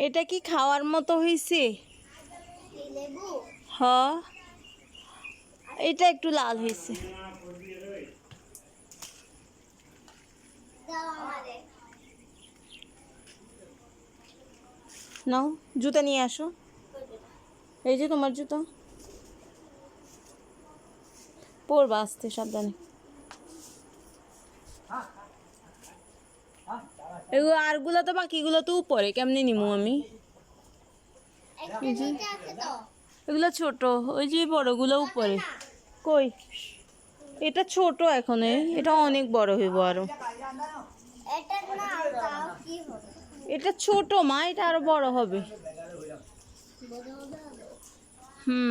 এটা কি খাওয়ার মতো হয়েছে? হ, এটা একটু লাল হয়েছে। নাও জুতা নিয়ে আসো। এই যে তোমার জুতো, পরবা আস্তে সাবধানে। এগুলো আরগুলো তো বাকিগুলো তো উপরে, কেমনে নিমু আমি? এগুলো ছোট, ওই যে বড়গুলো উপরে। কই এটা ছোট এখন, এটা অনেক বড় হইব আরো। এটা ছোট মা, এটা আরো বড় হবে। হুম।